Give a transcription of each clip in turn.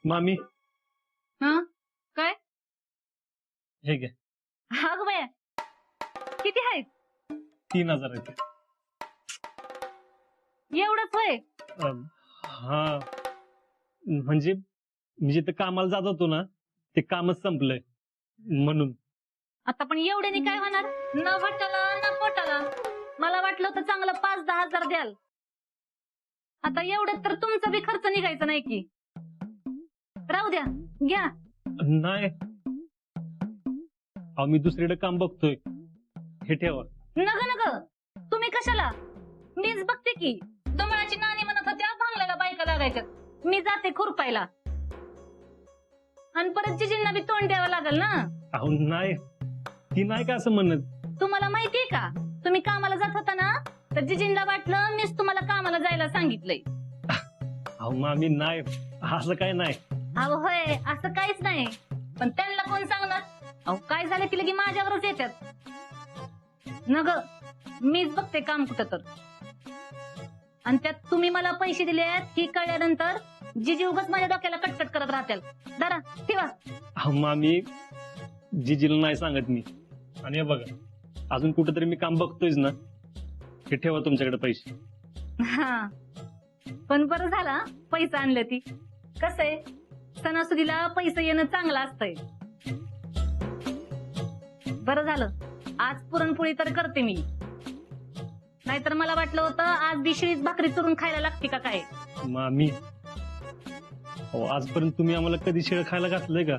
मामी हा काय हे घ्या. हा ग बाया किती आहेत 3000 आहेत. एवढंच होय हा म्हणजे मी जिथं कामाला जात होतो ना ते कामच संपलंय म्हणून. आता पण एवढ्याने काय होणार न वाटाला न पोटाला. मला वाटलं होतं चांगलं 5-10 हजार द्याल. आता एवढ्यात तर तुमचा बी खर्च निघायचा नाही की. राहू द्या घ्या. नाही अहो मी दुसरीकडे काम बघतोय. हे ठेवा. नग नग तुम्ही कशाला. मीच बघते की. दमळाची नाणी म्हणत होत्या भांगल्याला बायका लागायच्या. मी जाते खुरपायला आणि परत जिजींना बी तोंड द्यावं लागल ना. अहो नाही ती नाही का असं म्हणत. तुम्हाला माहितीये का तुम्ही कामाला जात होता ना तर जिजींना वाटलं मीच तुम्हाला कामाला जायला सांगितलंय. अहो मामी नाही असं काय नाही. अहो होय असं काहीच नाही पण त्यांना कोण सांगणार. अहो काय झालं की लगी माझ्यावरच येतात. नग मीच बघते काम कुठं तर. आणि त्यात तुम्ही मला पैसे दिले ही कळल्यानंतर जिजी उगाच माझ्या डोक्याला कटकट करत राहतील. दारा ठेवा. अहो मामी जिजीला नाही सांगत मी. आणि हे बघा अजून कुठेतरी मी काम बघतोयच ना. हे ठेवा तुमच्याकडे पैसे. हा पण बरं झाला पैसा आणलं ती. कसं आहे सणासुदीला पैसे येणं चांगलं असतंय. बरं झालं आज पुरणपोळी तर करते मी. नाहीतर मला वाटलं होतं आज बिशळीच भाकरी चुरून खायला लागते का काय. मामी हो आजपर्यंत तुम्ही आम्हाला कधी शिळ खायला घातलंय का.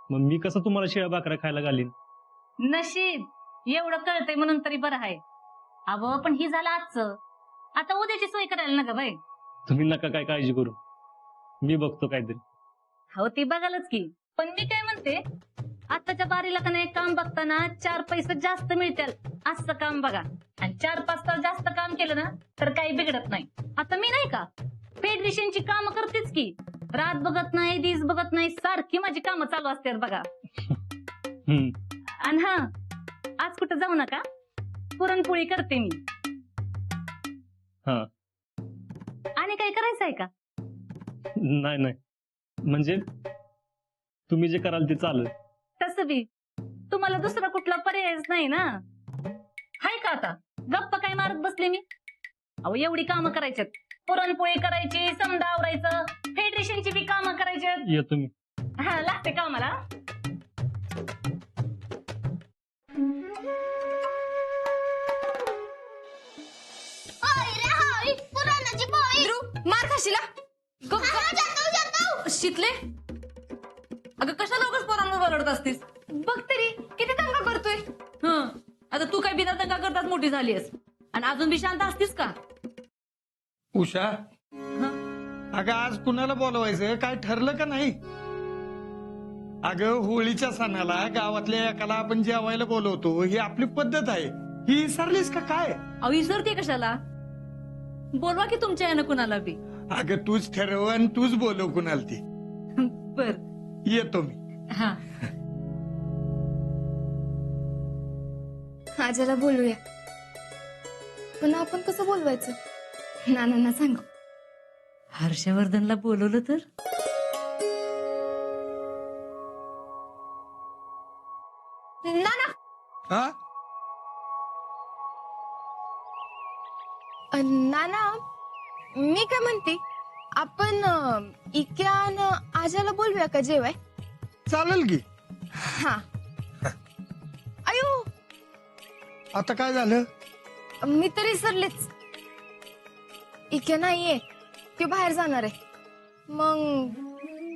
मग मी कसं तुम्हाला शिळ्या भाकऱ्या खायला घालीन. नशीब एवढं कळतंय म्हणून तरी बरं आहे. अव पण ही झालं आजचं. आता उद्याची सोय करायला नका बाई. तुम्ही नका काय काळजी करू. मी बघतो काहीतरी. हो ती बघालच की. पण मी काय म्हणते आताच्या बारीला का नाही काम बघताना 4 पैसे जास्त मिळतील असं काम बघा. आणि 4-5 तास जास्त काम केलं ना तर काही बिघडत नाही. आता मी नाही का फेडरेशनची कामं करतेच की. रात बघत नाही दिस बघत नाही सारखी माझी कामं चालू असतात बघा. आणि हा आज कुठं जाऊ नका पुरणपोळी करते मी. हा आणि काही करायचं आहे का. नाही नाही म्हणजे तुम्ही जे कराल ते चालेल. तसं बी तुम्हाला दुसरा कुठला पर्यायच नाही ना. हाय का आता गप्पा काय मारत बसले मी. अहो एवढी कामं करायच्यात. पुरणपोळी करायची समजा आवरायचं फेडरेशनची बी कामं करायची. येतो मी. हा लागते कामाला. मार खाशीला शिकले. अगं कशा लोकच पोरांवर ओरडत असतीस. बघ तरी किती दंगा करतोय. आता तू काय बिना दंगा करताच मोठी झालीस आणि अजून बी शांत असतीस का. उषा अगं आज कुणाला बोलवायचं काय ठरलं का नाही. अगं होळीच्या सणाला गावातल्या एकाला आपण जेवायला बोलवतो ही आपली पद्धत आहे. ही विसरलीस का काय. अहो विसरते कशाला. बोलवा की तुमच्या यानं कुणाला बी. अगं तूच ठरव आणि तूच बोलव कुणाला ती. बर येतो मी. हा आजाला बोलूया पण आपण कसं बोलवायचं. नानांना सांगू. हर्षवर्धनला बोलवलं तर. नाना हा नाना मी काय म्हणते आपण इक्या आणि आजाला बोलूया का जेवाय. चालेल की. हा अयो आता काय झालं. मी तर विसरलेच. इक्या नाहीये तो बाहेर जाणार आहे. मग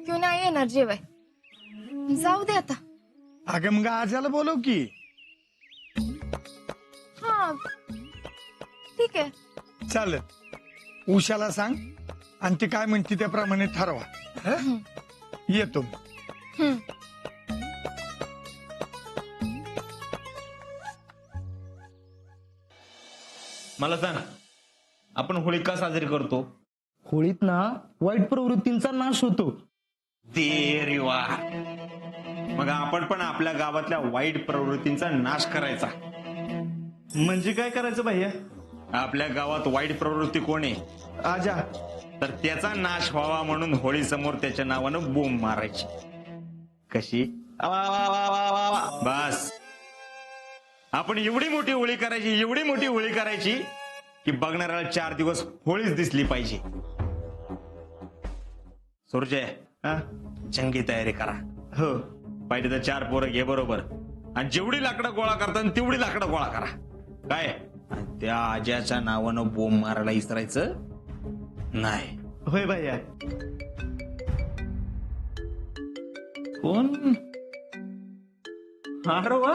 क्यों नाही येणार जेवाय. जाऊ दे आता. अगं मग आजाला बोलव की. हा ठीक आहे. चालेल उषाला सांग आणि ती काय म्हणते त्याप्रमाणे ठरवा. हं? येतो मी. हम्म मला सांग आपण होळी का साजरी करतो. होळीत ना वाईट प्रवृत्तींचा नाश होतो. रे वा. मग आपण पण आपल्या गावातल्या वाईट प्रवृत्तींचा नाश करायचा. म्हणजे काय करायचं भैया. आपल्या गावात वाईट प्रवृत्ती कोण आहे. आजा तर त्याचा नाश व्हावा म्हणून होळी समोर त्याच्या नावानं बोंब मारायची. कशी? वा, वा, वा, वा, वा, वा. बस आपण एवढी मोठी होळी करायची, एवढी मोठी होळी करायची की बघणाऱ्याला 4 दिवस होळीच दिसली पाहिजे. सुरजय, जंगी तयारी करा. हो, पाहिजे तर 4 पोरं घे बरोबर, आणि जेवढी लाकडं गोळा करता तेवढी लाकडं गोळा करा. काय? आणि त्या आज्याच्या नावानं बोंब मारायला इसरायचं नाही. होय भैया. कोण? अरे वा,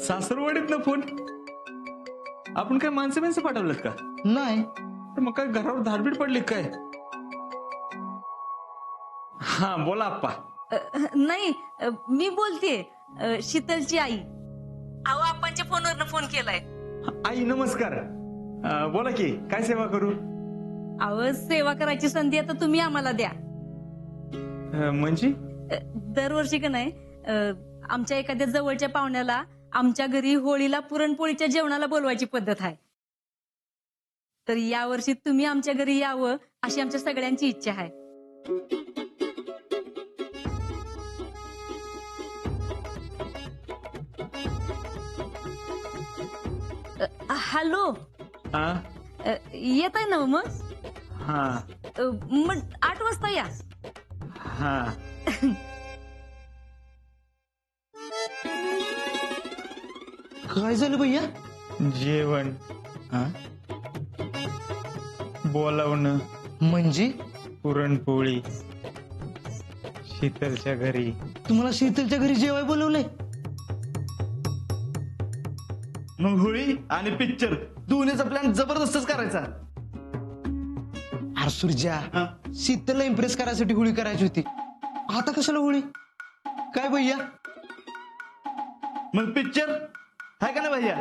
सासरवाडीतनं फोन. आपण काय माणसं पाठवलं का? नाही. मग काय घरावर धारबीड पडली काय? हा बोला आप्पा. नाही, मी बोलतेय, शीतलची आई. अहो, आपणच्या फोनवरनं फोन केलाय. आई नमस्कार. बोला की, काय सेवा करू? अहो, सेवा करायची संधी आता तुम्ही आम्हाला द्या. म्हणजे? दरवर्षी का नाही, आमच्या एखाद्या जवळच्या पाहुण्याला आमच्या घरी होळीला पुरणपोळीच्या जेवणाला बोलवायची पद्धत आहे. तर यावर्षी तुम्ही आमच्या घरी यावं अशी आमच्या सगळ्यांची इच्छा आहे. हॅलो, येत आहे ना मग? हा मग 8 वाजता या. हा. काय झालं भैया? जेवण बोलावणं म्हणजे पुरणपोळी शीतलच्या घरी. तुम्हाला शीतलच्या घरी जेवाय बोलवलंय? मग होळी आणि पिक्चर दोन्हीचा प्लॅन जबरदस्तच करायचा. अरे सुरजा, शीतलला इम्प्रेस करायसाठी होळी करायची होती, आता कशाला होळी? काय भैया? मग पिक्चर आहे का ना भैया?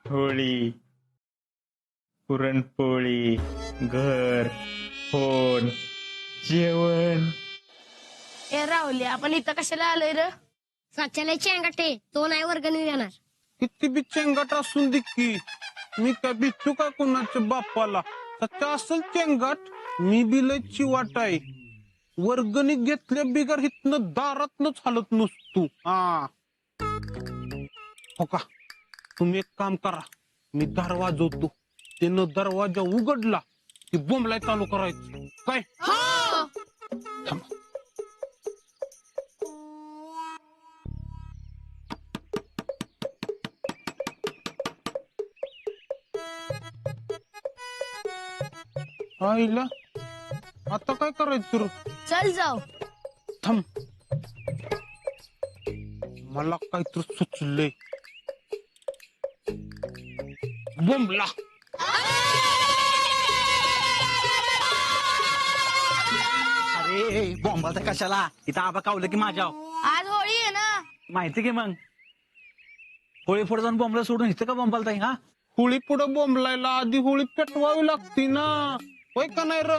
होळी, पुरणपोळी, घर, फोन, जेवण. ए राहुल, आपण इथं कशाला आलोय र? साच्याला चेंगाटे, तो नाही वर्गणी देणार. किती बी चेंगाट असून दे की, मी काय भिचू का कोणाच्या बापाला? सत्य असल चेंगाट, मी बी लय चिवाट आहे. वर्गणी घेतल्या बिगर हितनं दारातनच हालत नसतो. हा हो का, तुम्ही एक काम करा, मी दार वाजवतो, त्यानं दरवाजा उघडला की बोंबलाय चालू करायचं. काय? थांबा. आईला आता काय करायचं? चल जाऊ. थांब, मला काहीतरी सुचलंय. बोंबला. अरे बॉम्बाचा कशाला? इथं आबा कावलं की माझ्या. आज होळी आहे ना. माहिती की मग होळी पुढे जाऊन बॉम्बला सोडून इथं का बॉम्बाला ताई? हा, होळी पुढे बोंबलायला आधी होळी पेटवावी लागती ना, होय का नाही र?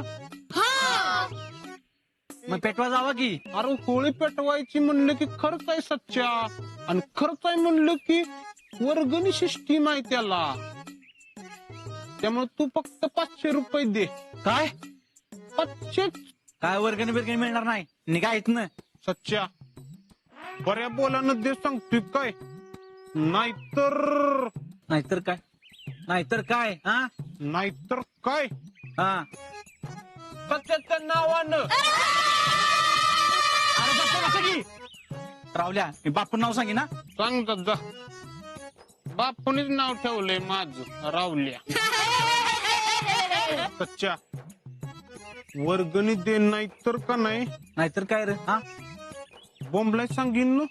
मग पेटवा जावा की. अरे होळी पेटवायची म्हणलं की खर्च आहे सच्चा, आणि खर्च आहे म्हणलं की वर्गणी सिस्टीम आहे त्याला. त्यामुळे तू फक्त 500 रुपये दे. काय? 500? काय वर्गणी बिरगणी मिळणार नाही, निघा इथनं. सच्चा बऱ्या बोलानं दे सांगतोय काय, नाहीतर नाहीतर काय? नाहीतर काय? हा, नाहीतर काय? हा, सच्याच्या नावानं. अरे बसा बसा की. रावल्या, मी बापून नाव सांगी ना. सांग जा. बापूनीच नाव ठेवलंय माझं, रावल्या. सच्चा वर्गणी दे, नाहीतर का नाही नाहीतर काय रे? हा, बोंबलाय सांगीन ना.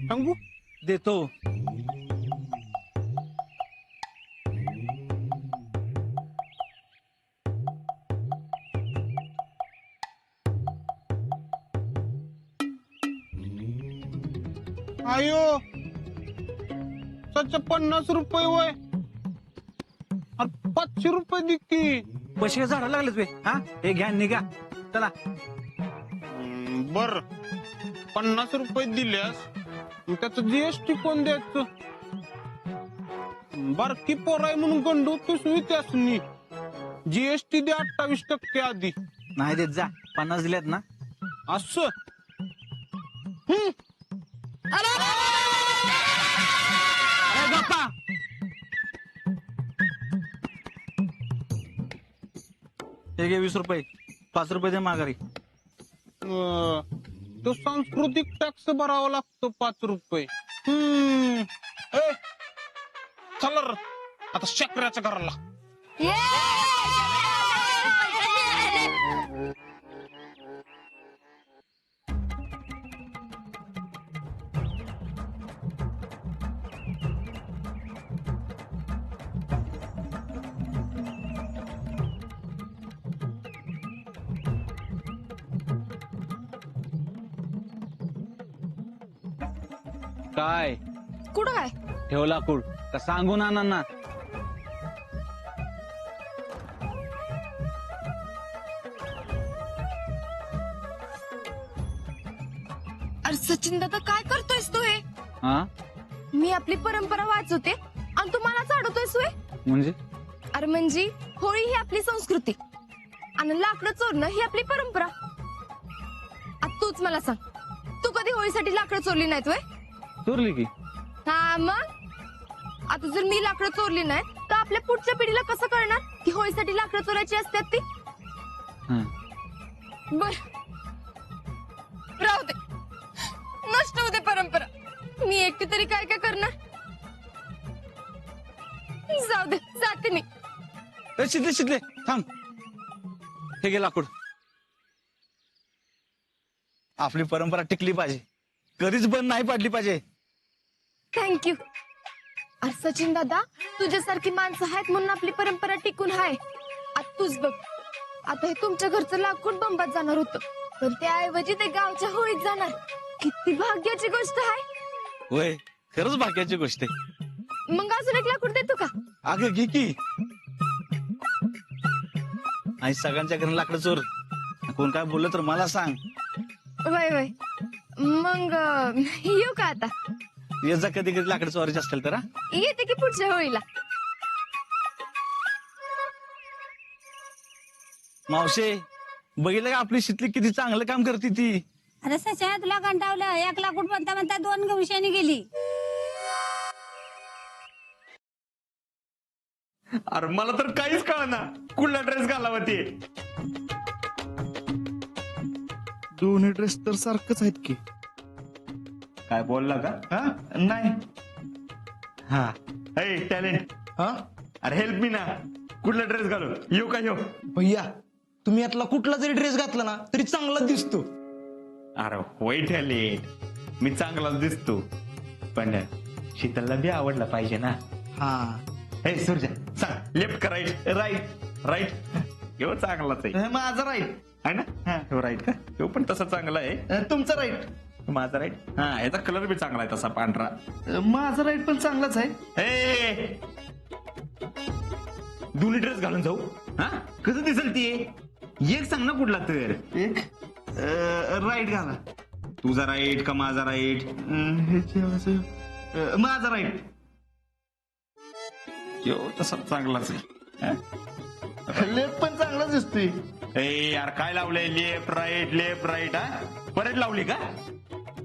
सांगू? देतो. आयो सच्चा 50 रुपये वय. अरे 500 रुपये दे की. पैसे झाडा लागलेच बे. हा, हे घ्या निघा चला. बर 50 रुपये दिल्यास त्याचं जीएसटी कोण द्यायचं? बारकी पोर आहे म्हणून गंडवतोस त्यासनी. जीएसटी दे 28% आधी. नाही देत जा 50 दिल्यात ना. असं अरे गप्पा. हे घे 20 रुपये, 5 रुपये दे माघारी. तो सांस्कृतिक टॅक्स भरावा लागतो 5 रुपये. चला रे, आता शेकऱ्याच्या घराला. काय कुठं काय? ठेव लाकूड का सांगू नानांना? अरे सचिन दादा काय करतोयस तू हे? हा मी आपली परंपरा वाचवते आणि तू मला चाडवतोयस होय? म्हणजे अरे म्हणजे होळी ही आपली संस्कृती आणि लाकडं चोरणं ही आपली परंपरा. आता तूच मला सांग, तू कधी होळीसाठी लाकडं चोरली नाहीत होय? चोरली की. हा मग आता जर मी लाकडं चोरली नाही तर आपल्या पुढच्या पिढीला कसं कळणार की होळीसाठी लाकडं चोरायची असतात ती? हा. बर राहू दे, नष्ट होते परंपरा. मी एकटी तरी काय काय करणार? जाऊ दे, जाते मी. शिदले शिदले थांब. हे घे लाकूड. आपली परंपरा टिकली पाहिजे, कधीच बंद नाही पडली पाहिजे. थँक्यू. अरे सचिन दादा, तुझ्यासारखी माणसं आहेत म्हणून आपली परंपरा टिकून आहे. आता तूच बघ, आता हे तुमच्या घरचं लाकूड बंबात जाणार होतं, पण त्याऐवजी ते गावच्या होळीत जाणार. किती भाग्याची गोष्ट आहे. होय, खरंच भाग्याची गोष्ट आहे. मग अजून एक लाकूड देतो का? अगं घे की. आणि सगळ्यांच्या घरी लाकडं चोर. कोण काय बोललं तर मला सांग. वय वय. मग येऊ का आता? ये जा कधी कधी लाकडं चोरायचे असतील तर. येते की पुढच्या होळीला. मावशे, बघितलं का आपली शितली किती चांगलं काम करते ती. अरे सच्या तुला कंटावलं. 1 लाकूड म्हणता म्हणता 2 गवशाने गेली. अरे मला तर काहीच कळना कुठला ड्रेस घालावा ते. दोन्ही ड्रेस तर सारखंच आहेत की. काय बोलला का? हा नाही. हा टॅलेंट. हा अरे हेल्प मी ना. कुठला ड्रेस घालू? येऊ का? येऊ भैया, तुम्ही यातला कुठला जरी ड्रेस घातला ना तरी चांगला दिसतो. अरे होय टॅलेंट, मी चांगलाच दिसतो, पण शीतलला बी आवडला पाहिजे ना. हा हे सूर्या सांग, लेफ्ट का राईट? राईट. राईट ह्यो चांगलाच आहे. माझा राईट आहे ना? ह्यो राईट का? ह्यो पण तसा चांगला आहे. तुमचा राईट. माझा राईट. हा, याचा कलर बी चांगला आहे तसा पांढरा. माझा राईट पण चांगलाच आहे. ए, दोन्ही ड्रेस घालून जाऊ? हा, कसं दिसेल ती? एक सांग ना कुठला तर. एक राईट घाला. तुझा राईट का माझा राईट? माझा राईट. तसा चांगलाच आहे. लेफ्ट पण चांगलाच दिसतोय. ए यार, काय लावलंय? Left right left right. हा, परत लावली का?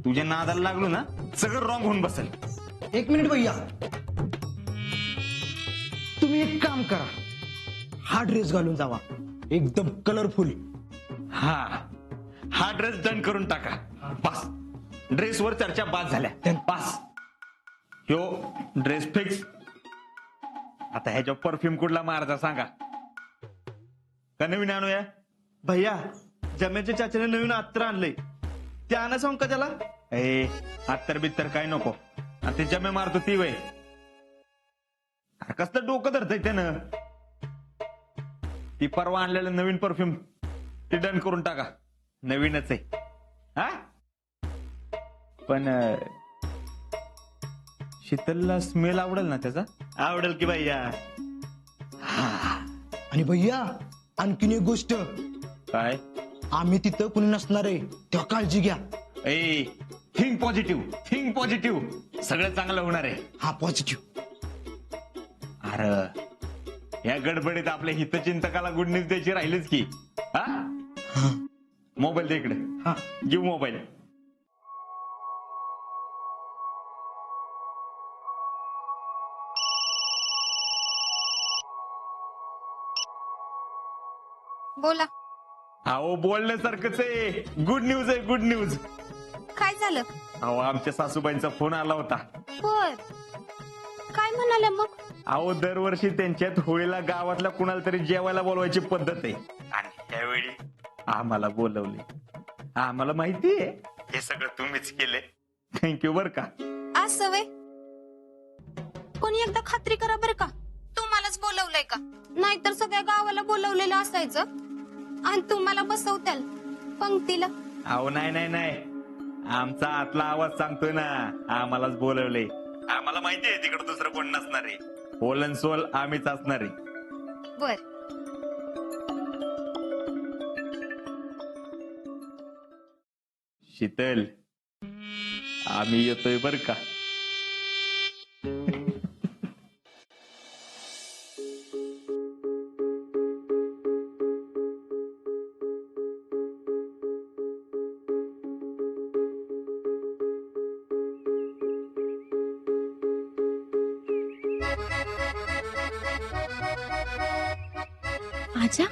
तुझ्या नादाला लागलो ना सगळं रॉंग होऊन बसेल. 1 मिनिट भैया, तुम्ही एक काम करा, हा ड्रेस घालून जावा, एकदम कलरफुल. हा ड्रेस डन करून टाका. बस, ड्रेसवर चर्चा बाद झाल्या. बस, ह्यो ड्रेस फिक्स. आता ह्याच्या परफ्यूम कुठला मारायचा सांगा, का नवीन आणूया? भैया, जम्याच्या चाच्याने नवीन अत्तर आणलंय, ते आणा सांग का त्याला? ए, अत्तर बित्तर काय नको. आणि ते जमे मारतो ती वय. कसलं डोकं धरतय त्यानं. ती परवा आणलेलं नवीन परफ्यूम ते डन करून टाका, नवीनच आहे. हा, पण शीतलला स्मेल आवडेल ना त्याचा? आवडेल की भैया. आणि भैया, आणखीन एक गोष्ट. काय? आम्ही तिथं कुणी नसणार आहे, तेव्हा काळजी घ्या. ए, थिंक पॉझिटिव्ह, थिंक पॉझिटिव्ह. सगळं चांगलं होणार आहे. हा, पॉझिटिव्ह. अरे या गडबडीत आपल्या हितचिंतकाला गुड न्यूज द्यायची राहिलीच की. हा मोबाईल दे इकडे. हा. Give mobile. बोला. अहो बोलण्यासारखंच आहे. गुड न्यूज आहे, गुड न्यूज. काय झालं? अहो आमच्या सासूबाईंचा फोन आला होता. बर, काय म्हणाले मग? अहो दरवर्षी त्यांच्यात होळीला गावातल्या कुणाला तरी जेवायला बोलवायची पद्धत आहे आणि त्यावेळी आम्हाला बोलवले. आम्हाला माहितीये हे सगळं तुम्हीच केले. थँक्यू बर का. असं वे कोणी एकदा खात्री करा बर का, तुम्हालाच बोलवलंय का? नाहीतर सगळ्या गावाला बोलवलेलं असायचं आणि तुम्हाला बसवत्याल पंक्तीला. अहो नाही नाही नाही, आमचा आतला आवाज सांगतोय ना, आम्हालाच बोलवले. आम्हाला माहितीये तिकडे दुसरं कोण नसणार आहे. होल अँड सोल आम्हीच असणार आहे. बर. शीतल, आम्ही येतोय बर का. आजा,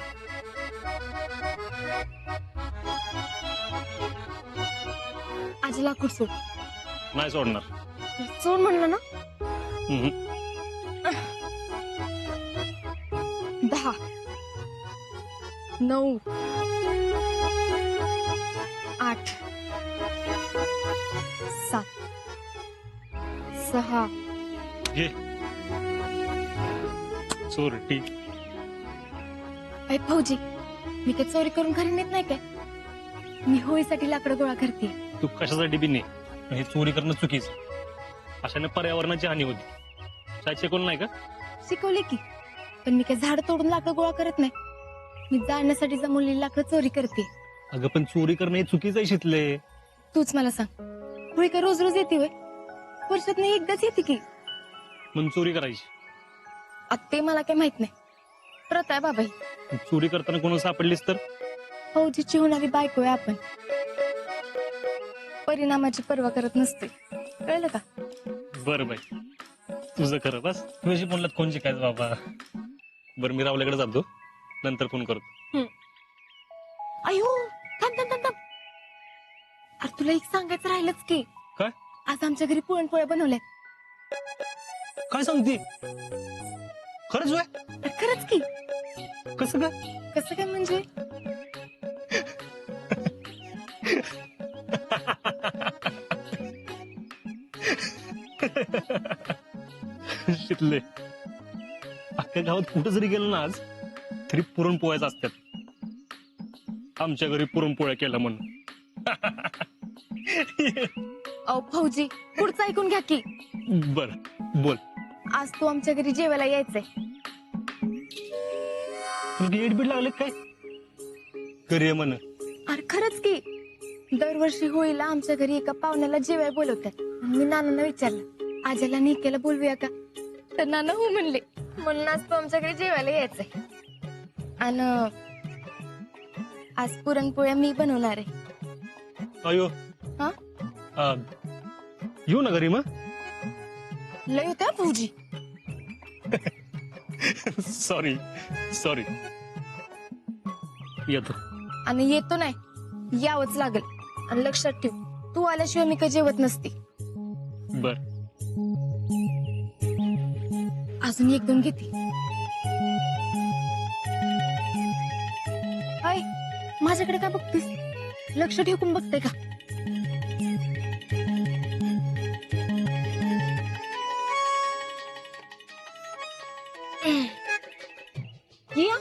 आजी लाकूड सोड. नाही सोडणार. सोड म्हणलं ना. हम्म. 10 9 8 7 6. घे चोरटी. ऐ फौजी, मी काय चोरी करून घरी नेत नाही काय. मी होळीसाठी लाकडं गोळा करते. तू कशासाठी बी नाही, हे चोरी करणं चुकीचं. अशाने पर्यावरणाची हानी होती. काय शिकवलं नाही का? शिकवले की, पण मी काय झाड तोडून लाकडं गोळा करत नाही. मी जाळण्यासाठी जमवलेली लाकडं चोरी करते. अगं पण चोरी करणं हे चुकीचं आहे शितले. तूच मला सांग, होळी काय रोज रोज येते वय? वर्षात नाही एकदाच येते की. मग चोरी करायची. आता ते मला काय माहित नाही. प्रथा आहे बाबा ही. चोरी करताना कोणाला सापडलीस तर? फौजीची होणारी बायको आहे आपण. परिणामाची पर्वा करत नसते, कळलं का? बरं बाई, तुझं खरं. बस तुझ्याशी म्हणलं कोण शिकायचं बाबा. बरं मी रावल्याकडे जातो, नंतर फोन करतो. अयो थांब थांब थांब थांब. अरे तुला एक सांगायचं राहिलंच की. काय? आज आमच्या घरी पुरणपोळ्या बनवल्यात. काय सांगते? खरंच वय? अरे खरंच की. कसं काय? कसं काय म्हणजे? शिकले. अख्ख्या गावात कुठं जरी गेलं ना आज, तरी पुरणपोळ्याच असतात. आमच्या घरी पुरणपोळ्या केल्या म्हणून. अहो फौजी, पुढचं ऐकून घ्या की. बर बोल. आज तू आमच्या घरी जेवायला यायचंय. तुला एडबीड लागले काय? घरी ये म्हण. अरे खरंच की. दरवर्षी होळीला आमच्या घरी एका पाहुण्याला जेवायला बोलवतात. मी नानांना विचारलं, आज्याला निकेला बोलवूया का? तर नाना हो म्हणले. म्हणून आज तू आमच्या घरी जेवायला यायचंय. आणि आज पुरणपोळ्या मी बनवणार आहे. अयो. हा? येऊ ना घरी मग. लय होत्या फौजी. Sorry sorry. येतो. आणि येतो नाही, यावंच लागेल. आणि लक्षात ठेव, तू आल्याशिवाय मी काही जेवत नसते. बर. अजून एक दोन घेते. हाय, माझ्याकडे काय बघतेस? लक्ष ठेवून बघते का? या